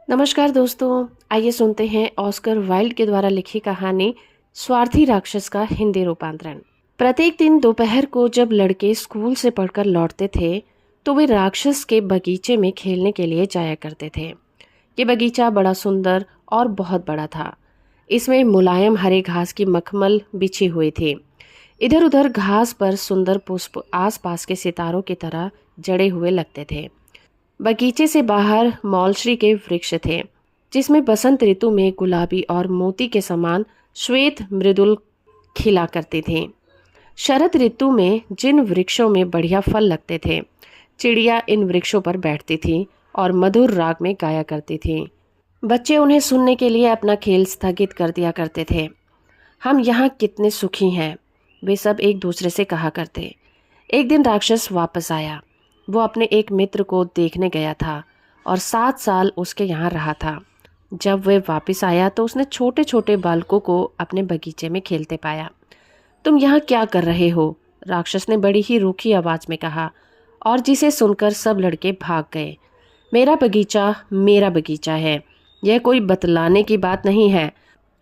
नमस्कार दोस्तों, आइए सुनते हैं ऑस्कर वाइल्ड के द्वारा लिखी कहानी स्वार्थी राक्षस का हिंदी रूपांतरण। प्रत्येक दिन दोपहर को जब लड़के स्कूल से पढ़कर लौटते थे तो वे राक्षस के बगीचे में खेलने के लिए जाया करते थे। ये बगीचा बड़ा सुंदर और बहुत बड़ा था। इसमें मुलायम हरे घास की मखमल बिछी हुई थी। इधर उधर घास पर सुंदर पुष्प आसपास के सितारों की तरह जड़े हुए लगते थे। बगीचे से बाहर मौलश्री के वृक्ष थे, जिसमें बसंत ऋतु में गुलाबी और मोती के समान श्वेत मृदुल खिला करते थे। शरद ऋतु में जिन वृक्षों में बढ़िया फल लगते थे, चिड़िया इन वृक्षों पर बैठती थी और मधुर राग में गाया करती थी। बच्चे उन्हें सुनने के लिए अपना खेल स्थगित कर दिया करते थे। हम यहाँ कितने सुखी हैं, वे सब एक दूसरे से कहा करते। एक दिन राक्षस वापस आया। वो अपने एक मित्र को देखने गया था और 7 साल उसके यहाँ रहा था। जब वह वापस आया तो उसने छोटे छोटे बालकों को अपने बगीचे में खेलते पाया। तुम यहाँ क्या कर रहे हो? राक्षस ने बड़ी ही रूखी आवाज में कहा, और जिसे सुनकर सब लड़के भाग गए। मेरा बगीचा है, यह कोई बतलाने की बात नहीं है,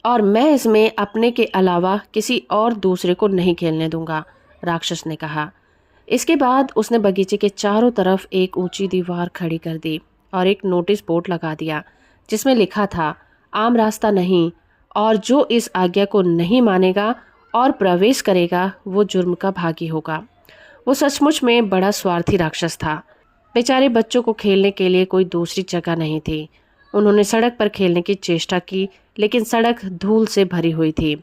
और मैं इसमें अपने के अलावा किसी और दूसरे को नहीं खेलने दूंगा, राक्षस ने कहा। इसके बाद उसने बगीचे के चारों तरफ एक ऊंची दीवार खड़ी कर दी और एक नोटिस बोर्ड लगा दिया, जिसमें लिखा था, आम रास्ता नहीं, और जो इस आज्ञा को नहीं मानेगा और प्रवेश करेगा वो जुर्म का भागी होगा। वो सचमुच में बड़ा स्वार्थी राक्षस था। बेचारे बच्चों को खेलने के लिए कोई दूसरी जगह नहीं थी। उन्होंने सड़क पर खेलने की चेष्टा की, लेकिन सड़क धूल से भरी हुई थी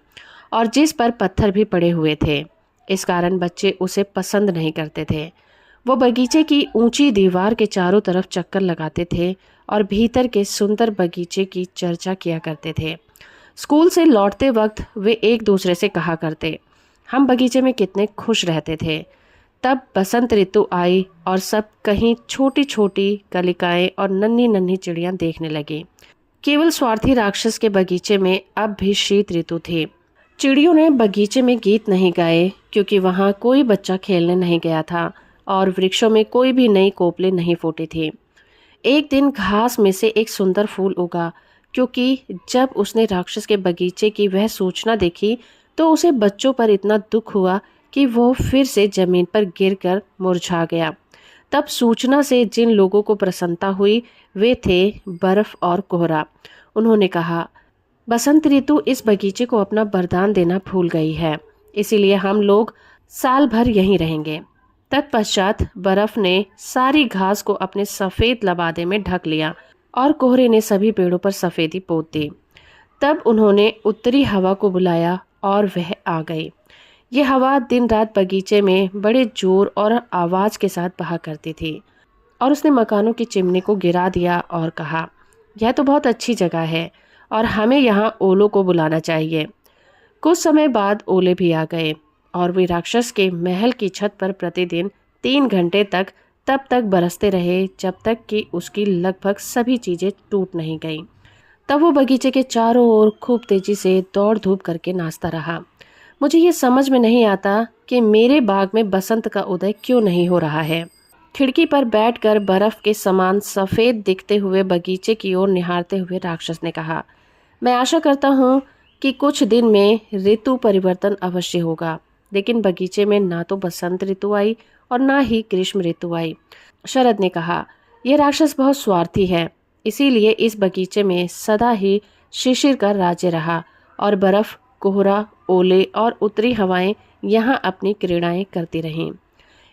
और जिस पर पत्थर भी पड़े हुए थे। इस कारण बच्चे उसे पसंद नहीं करते थे। वो बगीचे की ऊंची दीवार के चारों तरफ चक्कर लगाते थे और भीतर के सुंदर बगीचे की चर्चा किया करते थे। स्कूल से लौटते वक्त वे एक दूसरे से कहा करते, हम बगीचे में कितने खुश रहते थे। तब बसंत ऋतु आई और सब कहीं छोटी छोटी कलिकाएं और नन्ही नन्ही चिड़ियां देखने लगी। केवल स्वार्थी राक्षस के बगीचे में अब भी शीत ऋतु थी। चिड़ियों ने बगीचे में गीत नहीं गाए, क्योंकि वहां कोई बच्चा खेलने नहीं गया था और वृक्षों में कोई भी नई कोपलें नहीं फूटी थी। एक दिन घास में से एक सुंदर फूल उगा, क्योंकि जब उसने राक्षस के बगीचे की वह सूचना देखी तो उसे बच्चों पर इतना दुख हुआ कि वो फिर से जमीन पर गिरकर मुरझा गया। तब सूचना से जिन लोगों को प्रसन्नता हुई वे थे बर्फ और कोहरा। उन्होंने कहा, बसंत ऋतु इस बगीचे को अपना वरदान देना भूल गई है, इसीलिए हम लोग साल भर यहीं रहेंगे। तत्पश्चात बर्फ ने सारी घास को अपने सफेद लबादे में ढक लिया और कोहरे ने सभी पेड़ों पर सफेदी पोत दी। तब उन्होंने उत्तरी हवा को बुलाया और वह आ गई। ये हवा दिन रात बगीचे में बड़े जोर और आवाज के साथ बहा करती थी और उसने मकानों की चिमनी को गिरा दिया और कहा, यह तो बहुत अच्छी जगह है और हमें यहाँ ओलों को बुलाना चाहिए। कुछ समय बाद ओले भी आ गए और वे राक्षस के महल की छत पर प्रतिदिन 3 घंटे तक तब तक बरसते रहे जब तक कि उसकी लगभग सभी चीजें टूट नहीं गईं। तब वो बगीचे के चारों ओर खूब तेजी से दौड़ धूप करके नाचता रहा। मुझे ये समझ में नहीं आता कि मेरे बाग में बसंत का उदय क्यों नहीं हो रहा है। खिड़की पर बैठकर बर्फ के समान सफेद दिखते हुए बगीचे की ओर निहारते हुए राक्षस ने कहा, मैं आशा करता हूँ कि कुछ दिन में ऋतु परिवर्तन अवश्य होगा, लेकिन बगीचे में ना तो बसंत ऋतु आई और ना ही ग्रीष्म ऋतु आई। शरद ने कहा, यह राक्षस बहुत स्वार्थी है, इसीलिए इस बगीचे में सदा ही शिशिर का राज्य रहा और बर्फ, कोहरा, ओले और उत्तरी हवाएं यहाँ अपनी क्रीड़ाएं करती रहीं।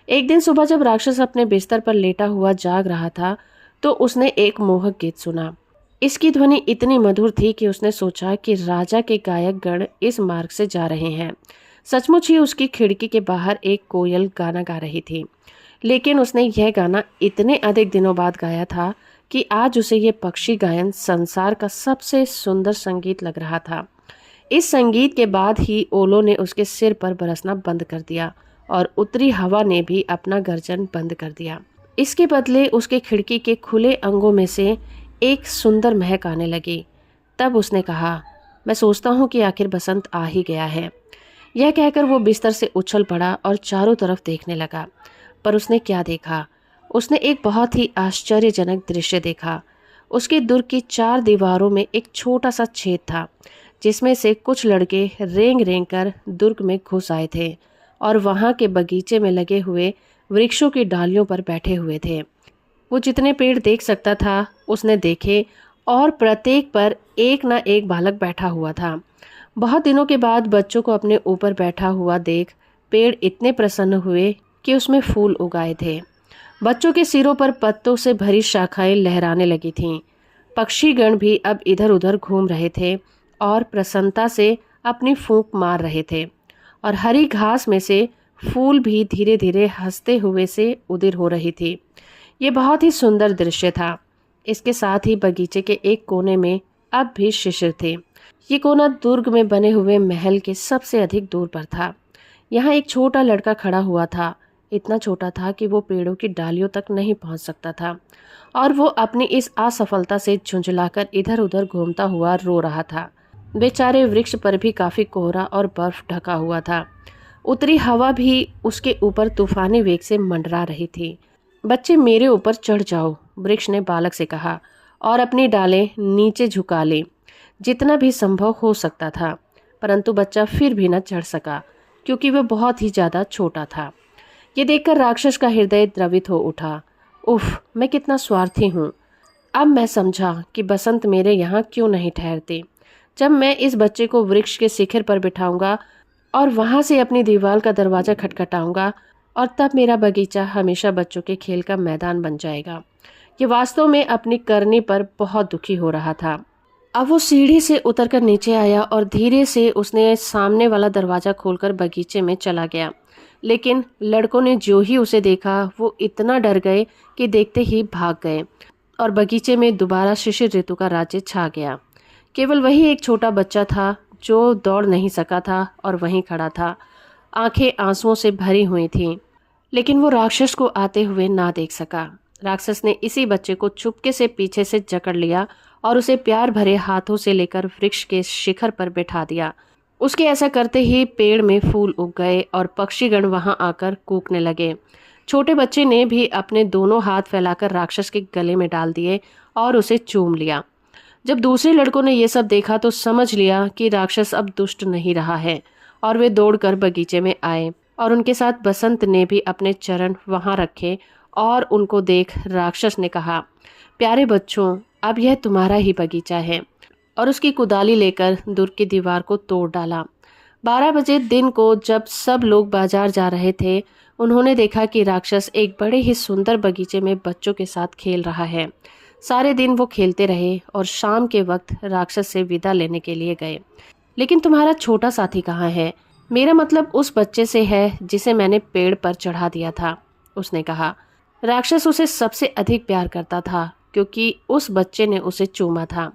एक दिन सुबह जब राक्षस अपने बिस्तर पर लेटा हुआ जाग रहा था तो उसने एक मोहक गीत सुना। इसकी ध्वनि इतनी मधुर थी कि उसने सोचा कि राजा के गायक गण इस मार्ग से जा रहे हैं। सचमुच ही उसकी खिड़की के बाहर एक कोयल गाना गा रही थी, लेकिन उसने यह गाना इतने अधिक दिनों बाद गाया था कि आज उसे यह पक्षी गायन संसार का सबसे सुंदर संगीत लग रहा था। इस संगीत के बाद ही ओलों ने उसके सिर पर बरसना बंद कर दिया और उत्तरी हवा ने भी अपना गर्जन बंद कर दिया। इसके बदले उसके खिड़की के खुले अंगों में से एक सुंदर महक आने लगी। तब उसने कहा, मैं सोचता हूँ कि आखिर बसंत आ ही गया है। यह कहकर वो बिस्तर से उछल पड़ा और चारों तरफ देखने लगा। पर उसने क्या देखा? उसने एक बहुत ही आश्चर्यजनक दृश्य देखा। उसके दुर्ग की 4 दीवारों में एक छोटा सा छेद था, जिसमें से कुछ लड़के रेंग रेंग कर दुर्ग में घुस आए थे और वहां के बगीचे में लगे हुए वृक्षों की डालियों पर बैठे हुए थे। वो जितने पेड़ देख सकता था उसने देखे, और प्रत्येक पर एक ना एक बालक बैठा हुआ था। बहुत दिनों के बाद बच्चों को अपने ऊपर बैठा हुआ देख पेड़ इतने प्रसन्न हुए कि उसमें फूल उगाए थे। बच्चों के सिरों पर पत्तों से भरी शाखाएं लहराने लगी थीं। पक्षीगण भी अब इधर उधर घूम रहे थे और प्रसन्नता से अपनी फूंक मार रहे थे, और हरी घास में से फूल भी धीरे धीरे हंसते हुए से उदिर हो रही थी। ये बहुत ही सुंदर दृश्य था। इसके साथ ही बगीचे के एक कोने में अब भी शिशिर थे। ये कोना दुर्ग में बने हुए महल के सबसे अधिक दूर पर था। यहाँ एक छोटा लड़का खड़ा हुआ था। इतना छोटा था कि वो पेड़ों की डालियों तक नहीं पहुंच सकता था, और वो अपनी इस असफलता से झुंझलाकर इधर उधर घूमता हुआ रो रहा था। बेचारे वृक्ष पर भी काफी कोहरा और बर्फ ढका हुआ था। उतरी हवा भी उसके ऊपर तूफानी वेग से मंडरा रही थी। बच्चे, मेरे ऊपर चढ़ जाओ, वृक्ष ने बालक से कहा, और अपनी डालें नीचे झुका ली जितना भी संभव हो सकता था। परंतु बच्चा फिर भी न चढ़ सका, क्योंकि वह बहुत ही ज्यादा छोटा था। ये देखकर राक्षस का हृदय द्रवित हो उठा। उफ, मैं कितना स्वार्थी हूँ। अब मैं समझा कि बसंत मेरे यहाँ क्यों नहीं ठहरती। जब मैं इस बच्चे को वृक्ष के शिखर पर बिठाऊंगा और वहां से अपनी दीवार का दरवाजा खटखटाऊंगा, और तब मेरा बगीचा हमेशा बच्चों के खेल का मैदान बन जाएगा। ये वास्तव में अपनी करनी पर बहुत दुखी हो रहा था। अब वो सीढ़ी से उतरकर नीचे आया और धीरे से उसने सामने वाला दरवाजा खोलकर बगीचे में चला गया। लेकिन लड़कों ने जो ही उसे देखा वो इतना डर गए कि देखते ही भाग गए, और बगीचे में दोबारा शिशिर ऋतु का राज्य छा गया। केवल वही एक छोटा बच्चा था जो दौड़ नहीं सका था और वहीं खड़ा था। आंखें आंसुओं से भरी हुई थीं, लेकिन वो राक्षस को आते हुए ना देख सका। राक्षस ने इसी बच्चे को चुपके से पीछे से जकड़ लिया और उसे प्यार भरे हाथों से लेकर वृक्ष के शिखर पर बैठा दिया। उसके ऐसा करते ही पेड़ में फूल उग गए और पक्षीगण वहां आकर कूकने लगे। छोटे बच्चे ने भी अपने दोनों हाथ फैलाकर राक्षस के गले में डाल दिए और उसे चूम लिया। जब दूसरे लड़कों ने यह सब देखा तो समझ लिया कि राक्षस अब दुष्ट नहीं रहा है, और वे दौड़कर बगीचे में आए, और उनके साथ बसंत ने भी अपने चरण वहां रखे। और उनको देख राक्षस ने कहा, प्यारे बच्चों, अब यह तुम्हारा ही बगीचा है, और उसकी कुदाली लेकर दुर्ग की दीवार को तोड़ डाला। 12 बजे दिन को जब सब लोग बाजार जा रहे थे, उन्होंने देखा कि राक्षस एक बड़े ही सुंदर बगीचे में बच्चों के साथ खेल रहा है। सारे दिन वो खेलते रहे और शाम के वक्त राक्षस से विदा लेने के लिए गए। लेकिन तुम्हारा छोटा साथी कहाँ है? मेरा मतलब उस बच्चे से है जिसे मैंने पेड़ पर चढ़ा दिया था, उसने कहा। राक्षस उसे सबसे अधिक प्यार करता था क्योंकि उस बच्चे ने उसे चूमा था।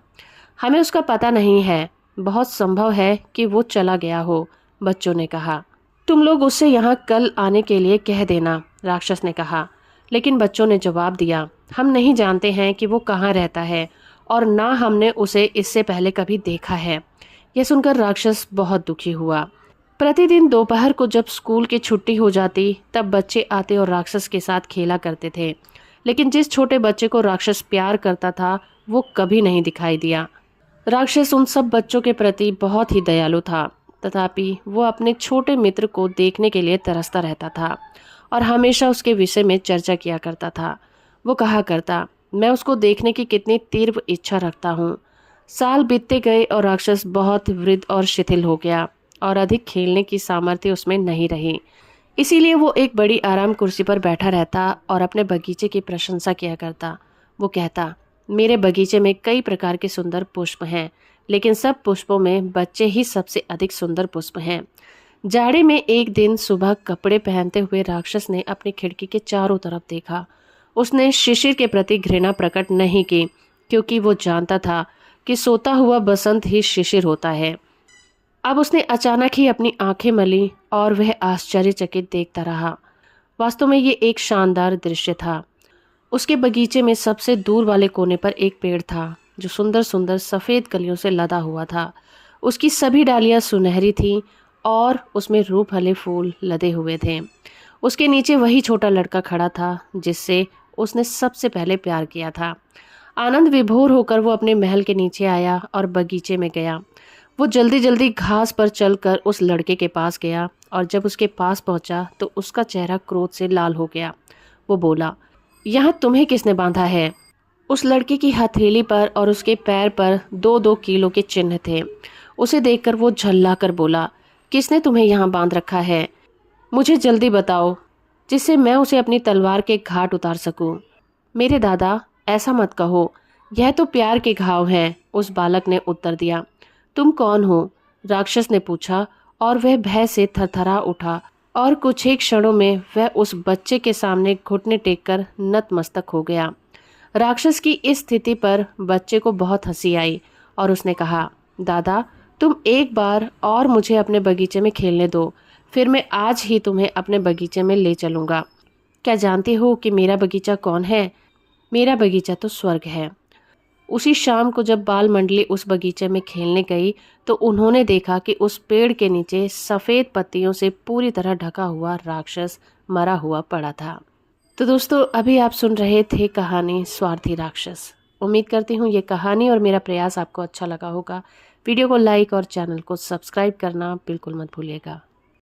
हमें उसका पता नहीं है, बहुत संभव है कि वो चला गया हो, बच्चों ने कहा। तुम लोग उससे यहाँ कल आने के लिए कह देना, राक्षस ने कहा। लेकिन बच्चों ने जवाब दिया, हम नहीं जानते हैं कि वो कहाँ रहता है, और ना हमने उसे इससे पहले कभी देखा है। यह सुनकर राक्षस बहुत दुखी हुआ। प्रतिदिन दोपहर को जब स्कूल की छुट्टी हो जाती तब बच्चे आते और राक्षस के साथ खेला करते थे, लेकिन जिस छोटे बच्चे को राक्षस प्यार करता था वो कभी नहीं दिखाई दिया। राक्षस उन सब बच्चों के प्रति बहुत ही दयालु था, तथापि वो अपने छोटे मित्र को देखने के लिए तरसता रहता था और हमेशा उसके विषय में चर्चा किया करता था। वो कहा करता, मैं उसको देखने की कितनी तीव्र इच्छा रखता हूँ। साल बीतते गए और राक्षस बहुत वृद्ध और शिथिल हो गया और अधिक खेलने की सामर्थ्य उसमें नहीं रही। इसीलिए वो एक बड़ी आराम कुर्सी पर बैठा रहता और अपने बगीचे की प्रशंसा किया करता। वो कहता, मेरे बगीचे में कई प्रकार के सुंदर पुष्प हैं, लेकिन सब पुष्पों में बच्चे ही सबसे अधिक सुंदर पुष्प हैं। जाड़े में एक दिन सुबह कपड़े पहनते हुए राक्षस ने अपनी खिड़की के चारों तरफ देखा। उसने शिशिर के प्रति घृणा प्रकट नहीं की, क्योंकि वो जानता था कि सोता हुआ बसंत ही शिशिर होता है। अब उसने अचानक ही अपनी आंखें मली और वह आश्चर्यचकित देखता रहा। वास्तव में ये एक शानदार दृश्य था। उसके बगीचे में सबसे दूर वाले कोने पर एक पेड़ था जो सुंदर सुंदर सफ़ेद कलियों से लदा हुआ था। उसकी सभी डालियां सुनहरी थीं और उसमें रूपहले फूल लदे हुए थे। उसके नीचे वही छोटा लड़का खड़ा था जिससे उसने सबसे पहले प्यार किया था। आनंद विभोर होकर वो अपने महल के नीचे आया और बगीचे में गया। वो जल्दी जल्दी घास पर चलकर उस लड़के के पास गया और जब उसके पास पहुंचा तो उसका चेहरा क्रोध से लाल हो गया। वो बोला, यहाँ तुम्हें किसने बांधा है? उस लड़के की हथेली पर और उसके पैर पर 2-2 किलो के चिन्ह थे। उसे देखकर वो झल्ला कर बोला, किसने तुम्हें यहाँ बांध रखा है? मुझे जल्दी बताओ, जिससे मैं उसे अपनी तलवार के घाट उतार सकूं। मेरे दादा, ऐसा मत कहो, यह तो प्यार के घाव हैं, उस बालक ने उत्तर दिया। तुम कौन हो? राक्षस ने पूछा और वह भय से थरथरा उठा और कुछ ही क्षणों में वह उस बच्चे के सामने घुटने टेककर नतमस्तक हो गया। राक्षस की इस स्थिति पर बच्चे को बहुत हंसी आई और उसने कहा, दादा, तुम एक बार और मुझे अपने बगीचे में खेलने दो, फिर मैं आज ही तुम्हें अपने बगीचे में ले चलूंगा। क्या जानते हो कि मेरा बगीचा कौन है? मेरा बगीचा तो स्वर्ग है। उसी शाम को जब बाल मंडली उस बगीचे में खेलने गई तो उन्होंने देखा कि उस पेड़ के नीचे सफ़ेद पत्तियों से पूरी तरह ढका हुआ राक्षस मरा हुआ पड़ा था। तो दोस्तों, अभी आप सुन रहे थे कहानी स्वार्थी राक्षस। उम्मीद करती हूँ ये कहानी और मेरा प्रयास आपको अच्छा लगा होगा। वीडियो को लाइक और चैनल को सब्सक्राइब करना बिल्कुल मत भूलिएगा।